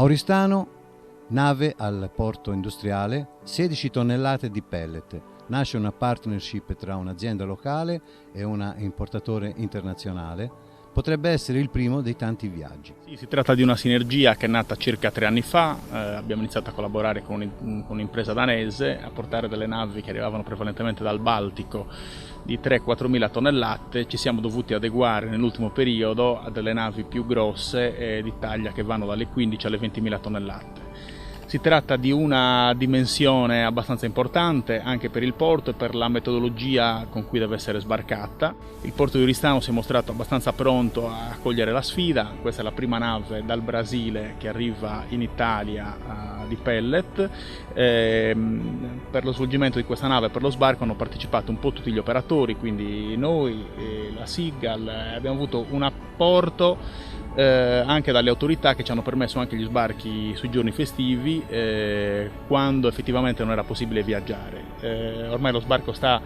Oristano, nave al porto industriale, 16 tonnellate di pellet. Nasce una partnership tra un'azienda locale e un importatore internazionale. Potrebbe essere il primo dei tanti viaggi. Sì, si tratta di una sinergia che è nata circa 3 anni fa. Abbiamo iniziato a collaborare con un'impresa danese a portare delle navi che arrivavano prevalentemente dal Baltico di 3-4 mila tonnellate. Ci siamo dovuti adeguare nell'ultimo periodo a delle navi più grosse di taglia che vanno dalle 15 alle 20 mila tonnellate. Si tratta di una dimensione abbastanza importante anche per il porto e per la metodologia con cui deve essere sbarcata. Il porto di Oristano si è mostrato abbastanza pronto a cogliere la sfida. Questa è la prima nave dal Brasile che arriva in Italia di pellet. Per lo svolgimento di questa nave e per lo sbarco hanno partecipato un po' tutti gli operatori, quindi noi, la Seagull, abbiamo avuto un apporto anche dalle autorità che ci hanno permesso anche gli sbarchi sui giorni festivi quando effettivamente non era possibile viaggiare. Ormai lo sbarco sta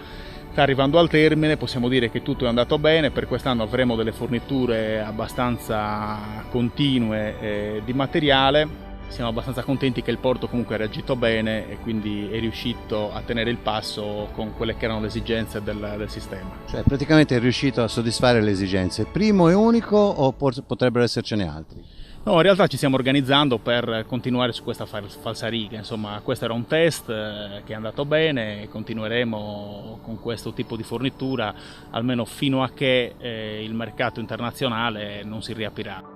arrivando al termine, possiamo dire che tutto è andato bene. Per quest'anno avremo delle forniture abbastanza continue di materiale. Siamo abbastanza contenti che il porto comunque ha reagito bene e quindi è riuscito a tenere il passo con quelle che erano le esigenze del sistema. Cioè praticamente è riuscito a soddisfare le esigenze. Primo e unico o potrebbero essercene altri? No, in realtà ci stiamo organizzando per continuare su questa falsariga. Insomma, questo era un test che è andato bene e continueremo con questo tipo di fornitura almeno fino a che il mercato internazionale non si riaprirà.